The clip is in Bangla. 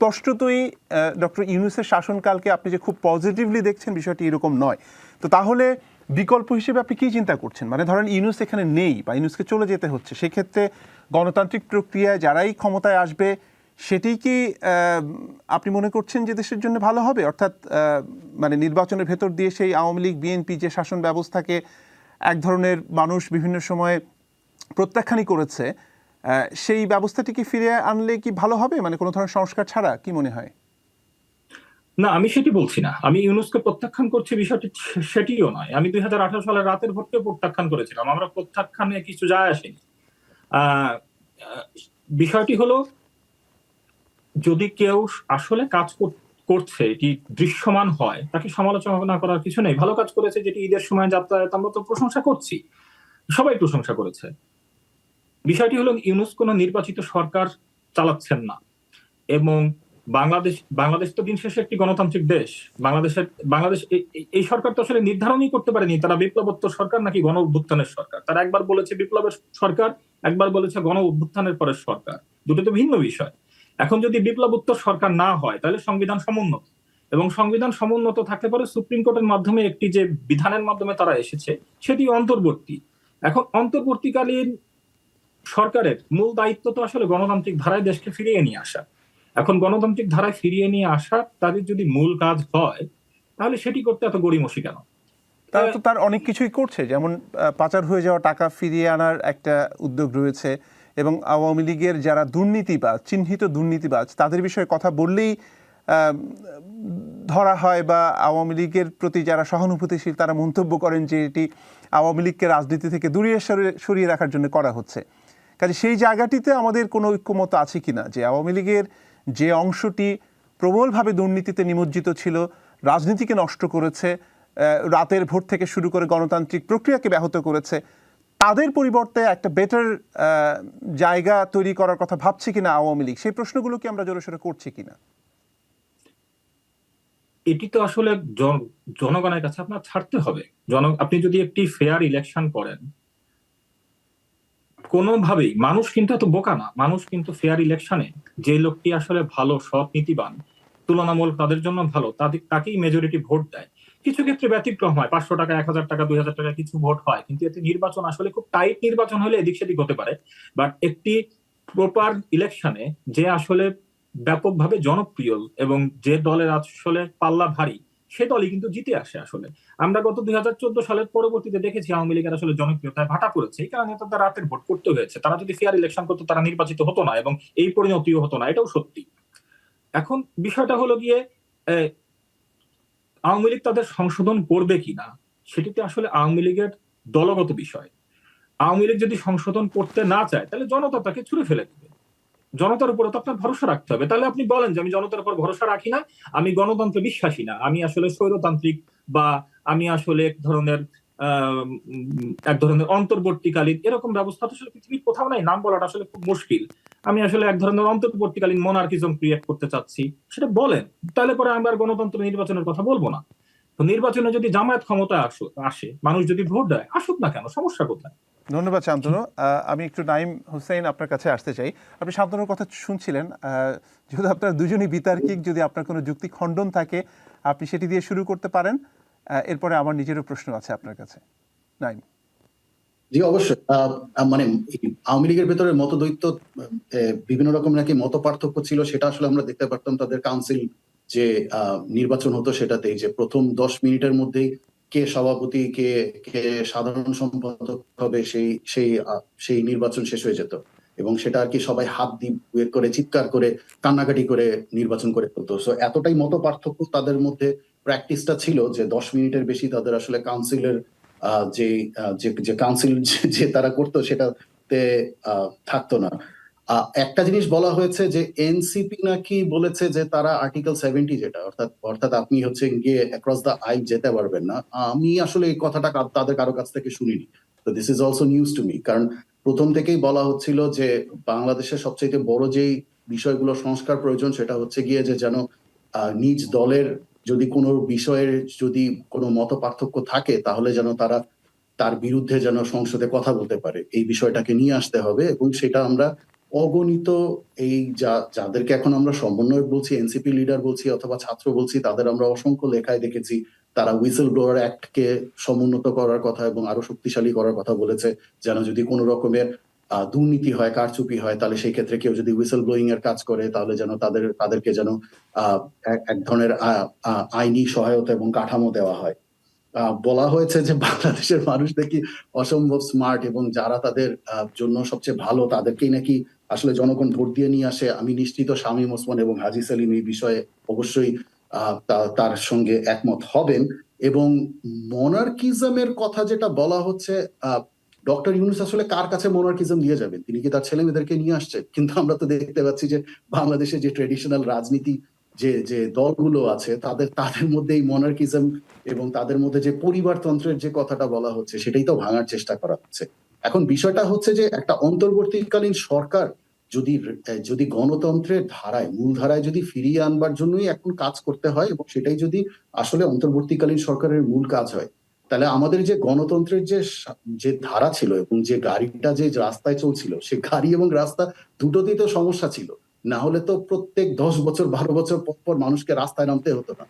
স্পষ্টতই ডক্টর ইউনূসের শাসনকালকে আপনি যে খুব পজিটিভলি দেখছেন বিষয়টি এরকম নয়। তো তাহলে বিকল্প হিসেবে আপনি কী চিন্তা করছেন? মানে ধরেন ইউনূস এখানে নেই বা ইউনূসকে চলে যেতে হচ্ছে, সেক্ষেত্রে গণতান্ত্রিক প্রক্রিয়ায় যারাই ক্ষমতায় আসবে সেটি কি আপনি মনে করছেন যে দেশের জন্য ভালো হবে? অর্থাৎ মানে নির্বাচনের ভেতর দিয়ে সেই আওয়ামী লীগ বিএনপি যে শাসন ব্যবস্থাকে এক ধরনের মানুষ বিভিন্ন সময়ে প্রত্যাখ্যানই করেছে, সেই ব্যবস্থাটিকে ফিরে আনলে কি ভালো হবে, মানে কোনো ধরনের সংস্কার ছাড়া? কি মনে হয়? না, আমি সেটি বলছি না। আমি ইউনূসকে প্রত্যাখ্যান করছি বিষয়টি সেটিও নয়। আমি 2018 সালের রাতের ভোটকে প্রত্যাখ্যান করেছিলাম। আমরা প্রত্যাখ্যানে কিছু যায় আসেনি। আহ বিষয়টি হলো, যদি কেউ আসলে কাজ করছে, এটি দৃশ্যমান হয়, তাকে সমালোচনা করার কিছু নেই। ভালো কাজ করেছে, যেটি ঈদের সময় যাতায়াত, আমরা তো প্রশংসা করছি, সবাই প্রশংসা করেছে। বিষয়টি হলো, ইউনূস কোনো নির্বাচিত সরকার চালাচ্ছেন না। এবং বাংলাদেশ তো দিন শেষে একটি গণতান্ত্রিক দেশ। বাংলাদেশ এই সরকার তো আসলে নির্ধারণই করতে পারেনি তারা বিপ্লবোত্তর সরকার নাকি গণ অভ্যুত্থানের সরকার। তারা একবার বলেছে বিপ্লবের সরকার, একবার বলেছে গণ অভ্যুত্থানের পরের সরকার। দুটো তো ভিন্ন বিষয়। এখন যদি বিপ্লবোত্তর সরকার না হয়, তাহলে সংবিধান সমুন্নত, এবং সংবিধান সমুন্নত থাকলে পরে সুপ্রিম কোর্টের মাধ্যমে একটি যে বিধানের মাধ্যমে তারা এসেছে, সেটি অন্তর্বর্তী। এখন অন্তর্বর্তীকালীন সরকারের মূল দায়িত্ব তো আসলে গণতান্ত্রিক ধারায় দেশকে ফিরিয়ে নিয়ে আসা। এখন গণতান্ত্রিক ধারায় ফিরিয়ে নিয়ে আসা তাদের যদি মূল কাজ হয়, তাহলে সেটি করতে এত গড়িমসি কেন? তারা তো তার অনেক কিছুই করছে, যেমন পাচার হয়ে যাওয়া টাকা ফিরিয়ে আনার একটা উদ্যোগ রয়েছে, এবং আওয়ামী লীগের যারা দুর্নীতিবাজ, চিহ্নিত দুর্নীতিবাজ, তাদের বিষয়ে কথা বললেই ধরা হয়, বা আওয়ামী লীগের প্রতি যারা সহানুভূতিশীল তারা মন্তব্য করেন যে এটি আওয়ামী লীগকে রাজনীতি থেকে দূরে সরিয়ে রাখার জন্য করা হচ্ছে। কাজে সেই জায়গাটিতে আমাদের কোনো ঐক্যমত আছে কিনা, যে আওয়ামী লীগের যে অংশটি প্রবলভাবে দুর্নীতিতে নিমজ্জিত ছিল, রাজনীতিকে নষ্ট করেছে, রাতের ভোট থেকে শুরু করে গণতান্ত্রিক প্রক্রিয়াকে ব্যাহত করেছে, তাদের পরিবর্তে একটা বেটার জায়গা তৈরি করার কথা ভাবছে কিনা আওয়ামী লীগ, সেই প্রশ্নগুলো কি আমরা জোরে সোরে করছি কিনা? এটি তো আসলে জনগণের কাছে আপনার ছাড়তে হবে। আপনি যদি একটি ফেয়ার ইলেকশন করেন, কোনোভাবেই মানুষ কিন্তু এত বোকা না। মানুষ কিন্তু ফেয়ার ইলেকশনে যে লোকটি আসলে ভালো, সৎ, নীতিবান, তুলনামূলক তাদের জন্য ভালো, তাকেই মেজরিটি ভোট দেয়। কিছু ক্ষেত্রে ব্যতিক্রম হয়, 500 টাকা, 1000 টাকা, 2000 টাকা কিছু ভোট হয়, কিন্তু এতে নির্বাচন আসলে খুব টাইট নির্বাচন হলে এদিক সেদিক হতে পারে। বাট একটি প্রপার ইলেকশনে যে আসলে ব্যাপকভাবে জনপ্রিয় এবং যে দলের আসলে পাল্লা ভারী, সে দলই কিন্তু জিতে আসে আসলে। আমরা গত 2014 সালের পরবর্তীতে দেখেছি আওয়ামী লীগের আসলে জনপ্রিয়তায় ভাটা পড়েছে, এই কারণে তাদের রাতের ভোট করতে হয়েছে। তারা যদি ফেয়ার ইলেকশন করতো, তারা নির্বাচিত হতো না, এবং এই পরিণতিও হতো না, এটাও সত্যি। এখন বিষয়টা হলো গিয়ে, আওয়ামী লীগ তাদের সংশোধন করবে কিনা, সেটিতে আসলে আওয়ামী লীগের দলগত বিষয়। আওয়ামী লীগ যদি সংশোধন করতে না চায়, তাহলে জনতা তাকে ছুড়ে ফেলে দিবে। জনতার উপরে তো আপনার ভরসা রাখতে হবে। তাহলে আপনি বলেন যে আমি জনতার উপর ভরসা রাখি না, আমি গণতন্ত্রে বিশ্বাসী না, আমি আসলে স্বৈরতান্ত্রিক, বা আমি আসলে এক ধরনের অন্তর্বর্তীকালীন এরকম ব্যবস্থা তো আসলে পৃথিবীর কোথাও নাই। নাম বলাটা আসলে খুব মুশকিল। আমি আসলে এক ধরনের অন্তর্বর্তীকালীন মোনার্কিজম ক্রিয়েট করতে চাচ্ছি, সেটা বলেন। তাহলে পরে আমি আর গণতন্ত্র নির্বাচনের কথা বলবো না। তো নির্বাচনে যদি জামায়াত ক্ষমতায় আসে, মানুষ যদি ভোট দেয়, আসুক না কেন, সমস্যা কোথায়? ধন্যবাদ শান্তনু। আমি একটু নাইম হোসেন আপনার কাছে আসতে চাই। আপনি শান্তনুর কথা শুনছিলেন, যেহেতু আপনার দুজনই বিতার্কিক, যদি আপনার কোনো যুক্তি খণ্ডন থাকে আপনি সেটি দিয়ে শুরু করতে পারেন, এরপরে আমার নিজেরও প্রশ্ন আছে আপনার কাছে। নাইম। জি, অবশ্যই। মানে আওয়ামী লীগের ভেতরে মতদ্বৈত, বিভিন্ন রকম নাকি মত পার্থক্য ছিল, সেটা আসলে আমরা দেখতে পারতাম তাদের কাউন্সিল যে নির্বাচন হতো, সেটাতেই যে প্রথম 10 মিনিটের মধ্যেই কে সভাপতি, কে কে সাধারণ সম্পাদক হবে, সেই নির্বাচন শেষ হয়ে যেত। এবং সেটা আর কি সবাই হাত দিয়ে করে, চিৎকার করে, কান্নাকাটি করে নির্বাচন করে ফেলতো। সো এতটাই মত পার্থক্য তাদের মধ্যে, প্র্যাকটিসটা ছিল যে 10 মিনিটের বেশি তাদের আসলে কাউন্সিলের যে যে কাউন্সিল যে তারা করতো সেটাতে থাকতো না। একটা জিনিস বলা হয়েছে যে এনসিপি নাকি বলেছে যে তারা আর্টিকেল 70, যেটা অর্থাৎ আপনি হচ্ছে গিয়ে অ্যাক্রস দ্য আইল যেতে পারবেন না। আমি আসলে এই কথাটা তাদের কারো কাছ থেকে শুনিনি। তো this is also news to me, কারণ প্রথম থেকেই বলা হচ্ছিল যে বাংলাদেশের সবচেয়ে বড় যেই বিষয়গুলো সংস্কার প্রয়োজন, সেটা হচ্ছে গিয়ে যে যেন নিজ দলের যদি কোনো বিষয়ের যদি কোনো মত পার্থক্য থাকে, তাহলে যেন তার বিরুদ্ধে যেন সংসদে কথা বলতে পারে, এই বিষয়টাকে নিয়ে আসতে হবে। এবং সেটা আমরা অগণিত এই যাদেরকে এখন আমরা সমন্বয়ক বলছি, এনসিপি লিডার বলছি অথবা ছাত্র বলছি, তাদের আমরা অসংখ্য লেখায় দেখেছি তারা হুইসেল ব্লোয়ার অ্যাক্টকে সমুন্নত করার কথা এবং আরো শক্তিশালী করার কথা বলেছে, যেন যদি কোনো রকমের দুর্নীতি হয়, কারচুপি হয়, তাহলে সেই ক্ষেত্রে কেউ যদি হুইসেল ব্লোয়িং এর কাজ করে তাহলে যেন তাদেরকে যেন এক ধরনের আইনি সহায়তা এবং কাঠামো দেওয়া হয়। বলা হয়েছে যে বাংলাদেশের মানুষ নাকি অসম্ভব স্মার্ট এবং যারা তাদের জন্য সবচেয়ে ভালো তাদেরকেই নাকি আসলে জনগণ ভোট দিয়ে নিয়ে আসে। আমি নিশ্চিত শামীম ওসমান এবং হাজী সেলিম এই বিষয়ে অবশ্যই তার সঙ্গে একমত হবেন। এবং মনার্কিজমের কথা যেটা বলা হচ্ছে, ডক্টর ইউনূস আসলে কার কাছে মনার্কিজম দিয়ে যাবেন? তিনি কি তার ছেলে মেয়েদেরকে নিয়ে আসছেন? কিন্তু আমরা তো দেখতে পাচ্ছি যে বাংলাদেশে যে ট্রেডিশনাল রাজনীতি যে দলগুলো আছে তাদের মধ্যে এই মনার্কিজম এবং তাদের মধ্যে যে পরিবারতন্ত্রের যে কথাটা বলা হচ্ছে সেটাই তো ভাঙার চেষ্টা করা হচ্ছে। এখন বিষয়টা হচ্ছে যে একটা অন্তর্বর্তীকালীন সরকার যদি গণতন্ত্রের ধারায়, মূল ধারায় যদি ফিরিয়ে আনবার জন্যই এখন কাজ করতে হয় এবং সেটাই যদি আসলে অন্তর্বর্তীকালীন সরকারের মূল কাজ হয়, তাহলে আমাদের যে গণতন্ত্রের যে ধারা ছিল এবং যে গাড়িটা যে রাস্তায় চলছিল, সে গাড়ি এবং রাস্তা দুটোতেই তো সমস্যা ছিল। না হলে তো প্রত্যেক 10 বছর 12 বছর পর পর মানুষকে রাস্তায় নামতে হতো না।